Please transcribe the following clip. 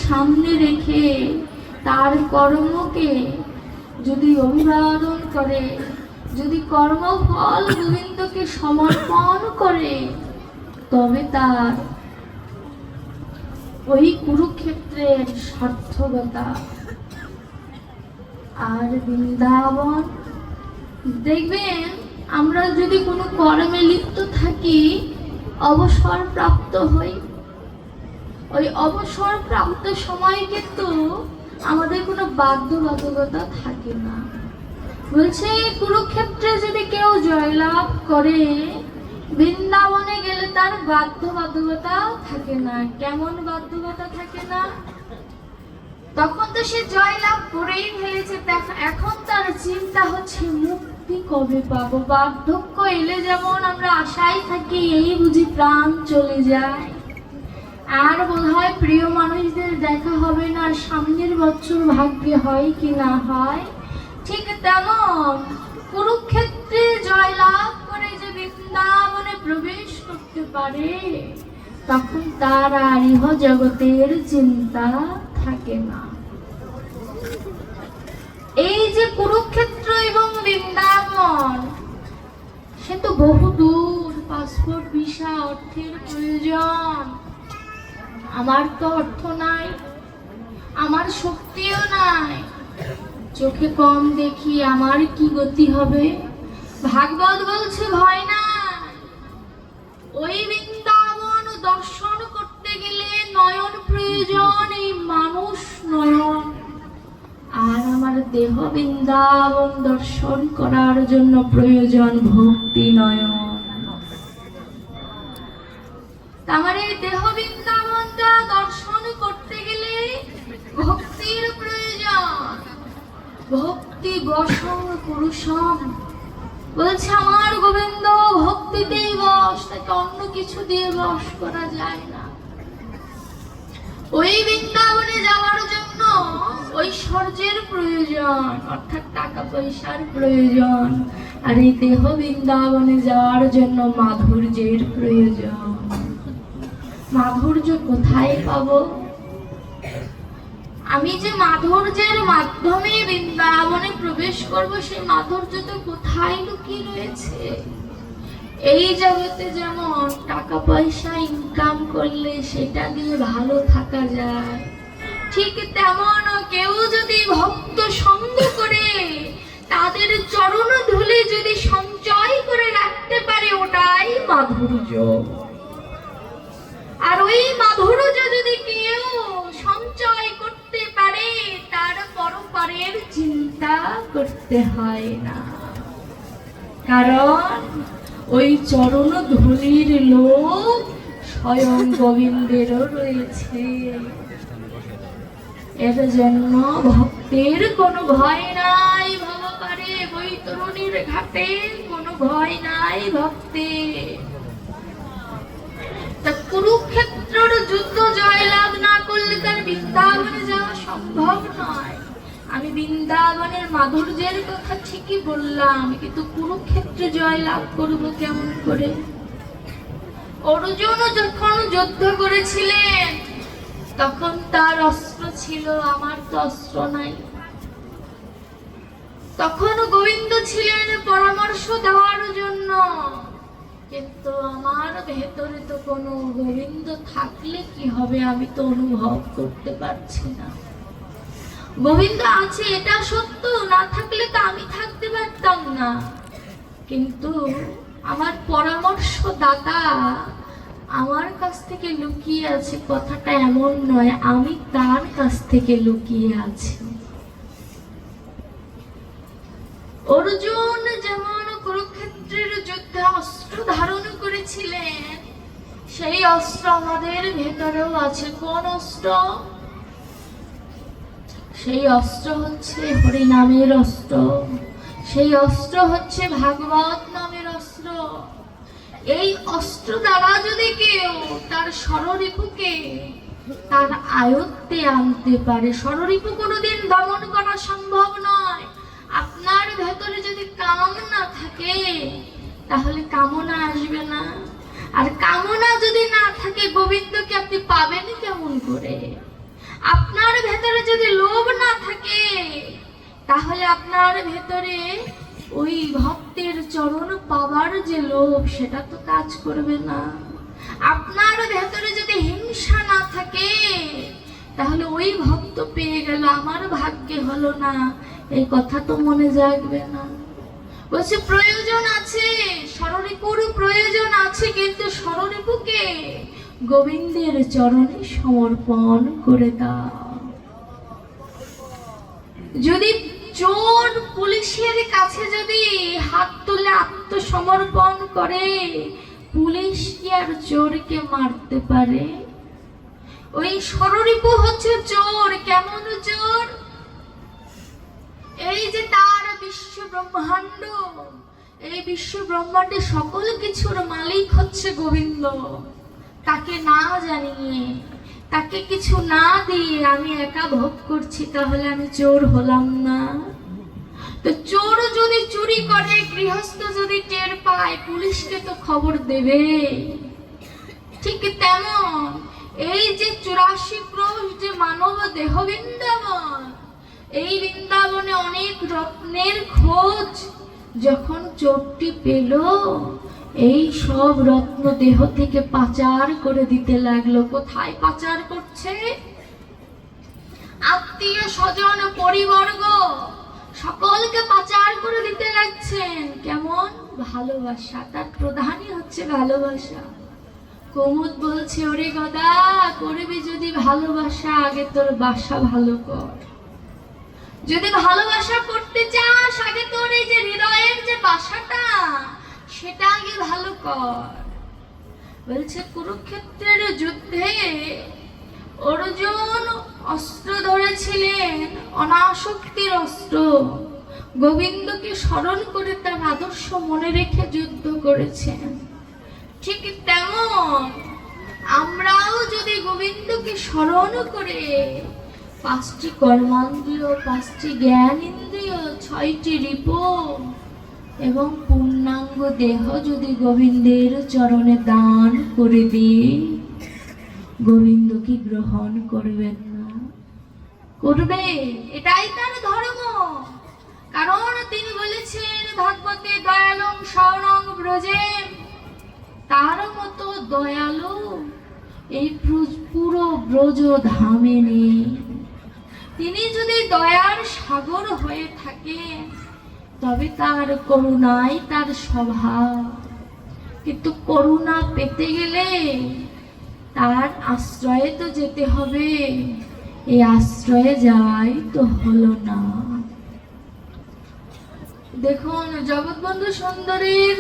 সামনে রেখে তার কর্মকে যদি অভিবাদন করে, যদি কর্মফল গোবিন্দকে সমর্পণ করে, তবে তার ওই কুরুক্ষেত্রের সার্থকতা। আর বৃন্দাবন দেখবেন, আমরা যদি কোনো কর্মে লিপ্ত থাকি, অবসর প্রাপ্ত হই, ওই অবসর প্রাপ্ত সময় কিন্তু আমাদের কোনো বাধ্যবাধকতা থাকে না। বলছে কুরুক্ষেত্রে যদি কেউ জয়লাভ করে, বৃন্দাবনে গেলে তার বাধ্যবাধকতা থাকে না। কেমন বাধ্যবাধকতা থাকে না? তখন তো সে জয়লাভ করেই ফেলেছে, এখন তার চিন্তা হচ্ছে মুক্তি কবে পাবো। বার্ধক্য এলে যেমন আমরা আশায় থাকি, এই বুঝি প্রাণ চলে যায়, আর বোধহয় প্রিয় মানুষদের দেখা হবে না, সামনের বছর ভাগ্যে হয় কি না হয়। ঠিক তেমন কুরুক্ষেত্রে জয়লাভ করে যে বৃন্দাবনে প্রবেশ করতে পারে, তখন তার আর ইহ জগতের চিন্তা থাকে না। এই যে কুরুক্ষেত্র এবং বৃন্দাবন, সে তো বহু দূর, পাসপোর্ট ভিসা অর্থের প্রয়োজন। আমার তো অর্থ নাই, আমার শক্তিও নাই, চোখে কম দেখি, আমার কি গতি হবে? ভাগবত বলছে ভয় নাই। ওই বৃন্দাবন দর্শন করতে গেলে নয়ন প্রয়োজন, এই মানুষ নয়ন। আর আমার দেহ বৃন্দাবন দর্শন করার জন্য প্রয়োজন ভক্তি নয়ন। আমার এই দেহ বৃন্দাবনটা দর্শন করতে গেলে ভক্তির প্রয়োজন। ভক্তি বশং পুরুষম, বলছে আমার গোবিন্দ ভক্তিতেই বশ, তাকে অন্য কিছু দিয়ে বশ করা যায় না। ওই বৃন্দাবনে যাওয়ার জন্য ঐশ্বর্যের প্রয়োজন, অর্থাৎ টাকা পয়সার প্রয়োজন। আর এই দেহ বৃন্দাবনে যাওয়ার জন্য মাধুর্যের প্রয়োজন। মাধুর্য কোথায় পাবো? আমি যে মাধুর্যের মাধ্যমে বৃন্দাবনে প্রবেশ করব, সেই মাধুর্য তো কোথায় লুকিয়ে রয়েছে? এই জগতে যেমন টাকা পয়সা ইনকাম করলে সেটা দিয়ে ভালো থাকা যায়, ঠিক তেমন কেউ যদি ভক্ত সঙ্গ করে তাদের চরণ ধুলি যদি সঞ্চয় করে রাখতে পারে, ওটাই মাধুর্য। আর ওই মাধুর্য যদি কেউ সঞ্চয় করতে পারে, তার পরপারের চিন্তা করতে হয় না, কারণ ওই চরণ ধুলির লোক স্বয়ং গোবিন্দেরও রয়েছে। এর জন্য ভক্তের কোনো ভয় নাই, ভবপারে বৈতরণীর ঘাটে কোনো ভয় নাই ভক্তের। তা কুরুক্ষেত্রের যুদ্ধ জয়লাভ না করলে তার বৃন্দাবনে যাওয়া সম্ভব নয়। আমি বৃন্দাবনের মাধুর্যের কথা ঠিকই বললাম, কিন্তু কুরুক্ষেত্রে জয়লাভ করবো কেমন করে? অর্জুন যখন যুদ্ধ করেছিলেন, তখন তার অস্ত্র ছিল, আমার তো অস্ত্র নাই। তখন গোবিন্দ ছিলেন পরামর্শ দেওয়ার জন্য, কিন্তু আমার ভেতরে তো কোনো গোবিন্দ থাকলে কি হবে, আমি তো অনুভব করতে পারছি না। গোবিন্দ আছে এটা সত্য, না থাকলে তো আমি থাকতে পারতাম না, কিন্তু আমার পরামর্শদাতা আমার কাছ থেকে লুকিয়ে আছে, কথাটা এমন নয়, আমি তার কাছ থেকে লুকিয়ে আছি। অর্জুন যেমন কুরুক্ষেত্রের যুদ্ধে অস্ত্র ধারণ করেছিলেন, সেই অস্ত্র আমাদের ভেতরেও আছে। কোন অস্ত্র? সেই অস্ত্র হচ্ছে হরিনামের অস্ত্র, সেই অস্ত্র হচ্ছে ভাগবত নামের অস্ত্র। এই অস্ত্র দ্বারা যদি কেউ তার ষড়রিপুকে তার আয়ত্তে আনতে পারে, ষড়রিপু কোনোদিন দমন করা সম্ভব নয়। আপনার ভেতরে যদি কামনা থাকে, তাহলে কামনা আসবে না। আর কামনা যদি না থাকে, গোবিন্দকে আপনি পাবেন কেমন করে? আপনার ভেতরে যদি লোভ না থাকে, তাহলে আপনার ভেতরে ওই ভক্তের চরণ পাওয়ার যে লোভ, সেটা তো কাজ করবে না। আপনার ভেতরে যদি হিংসা না থাকে, তাহলে ওই ভক্ত পেয়ে গেল, আমার ভাগ্যে হলো না, এই কথা তো মনে জাগবে না। বলছে প্রয়োজন আছে, ষড়রিপুর প্রয়োজন আছে, কিন্তু ষড়রিপুকে গোবিন্দের চরণে সমর্পণ করে দাও। যদি চোর পুলিশের কাছে যদি হাত তুলে আত্মসমর্পণ করে, পুলিশ কি আর চোরকে মারতে পারে? ওই ষড়রিপু হচ্ছে চোর। কেমন চোর? এই যে তার বিশ্ব ব্রহ্মাণ্ড, এই বিশ্ব ব্রহ্মাণ্ডে সকল কিছুর মালিক হচ্ছে গোবিন্দ। তাকে না জানিয়ে, তাকে কিছু না দিয়ে আমি একা ভোগ করছি, তাহলে আমি চোর হলাম না? তো চোর যদি চুরি করে, গৃহস্থ যদি টের পায়, পুলিশকে তো খবর দেবে। ঠিক তেমন এই যে 84 ক্রোশ যে মানব দেহ বৃন্দাবন, এই বৃন্দাবনে অনেক রত্নের খোঁজ যখন চোরটি পেল, এই সব রত্ন দেহ থেকে পাচার করে দিতে লাগলো। কোথায় পাচার করছে? আত্মীয় স্বজন পরিবর্গ সকলকে পাচার করে দিতে লাগছেন। কেমন? ভালোবাসা। তার প্রধানই হচ্ছে ভালোবাসা। কুমুদ বলছে, ওরে গদা, করবি যদি ভালোবাসা, আগে তোর বাসা ভালো কর। যদি ভালোবাসা করতে চাস, আগে তোর এই যে হৃদয়ের যে বাসাটা, সেটা আগে ভালো কর। বলছে কুরুক্ষেত্রের যুদ্ধে অর্জুন অস্ত্র ধরেছিলেন, অনাসক্তির অস্ত্র। গোবিন্দকে স্মরণ করে তার আদর্শ মনে রেখে যুদ্ধ করেছেন। ঠিক তেমন আমরাও যদি গোবিন্দকে স্মরণ করে 5টি কর্মেন্দ্রিয়, 5টি জ্ঞান ইন্দ্রিয়, 6টি রিপু এবং পূর্ণাঙ্গ দেহ যদি গোবিন্দের চরণে দান করে দিই, গোবিন্দ কি গ্রহণ করবেন না? করবে। এটাই তার ধর্ম। কারণ তিনি বলেছেন ভাগবতে, দয়ালং শরণং ব্রজে, তার মতো দয়ালু এই পুরো ব্রজ ধামে নেই। তিনি যদি দয়ার সাগর হয়ে থাকেন, তবে তার করুণাই তার স্বভাব। কিন্তু করুণা পেতে গেলে তার আশ্রয়ে তো যেতে হবে। এই আশ্রয়ে যাওয়াই তো হলো না। দেখুন জগৎবন্ধু সুন্দরীর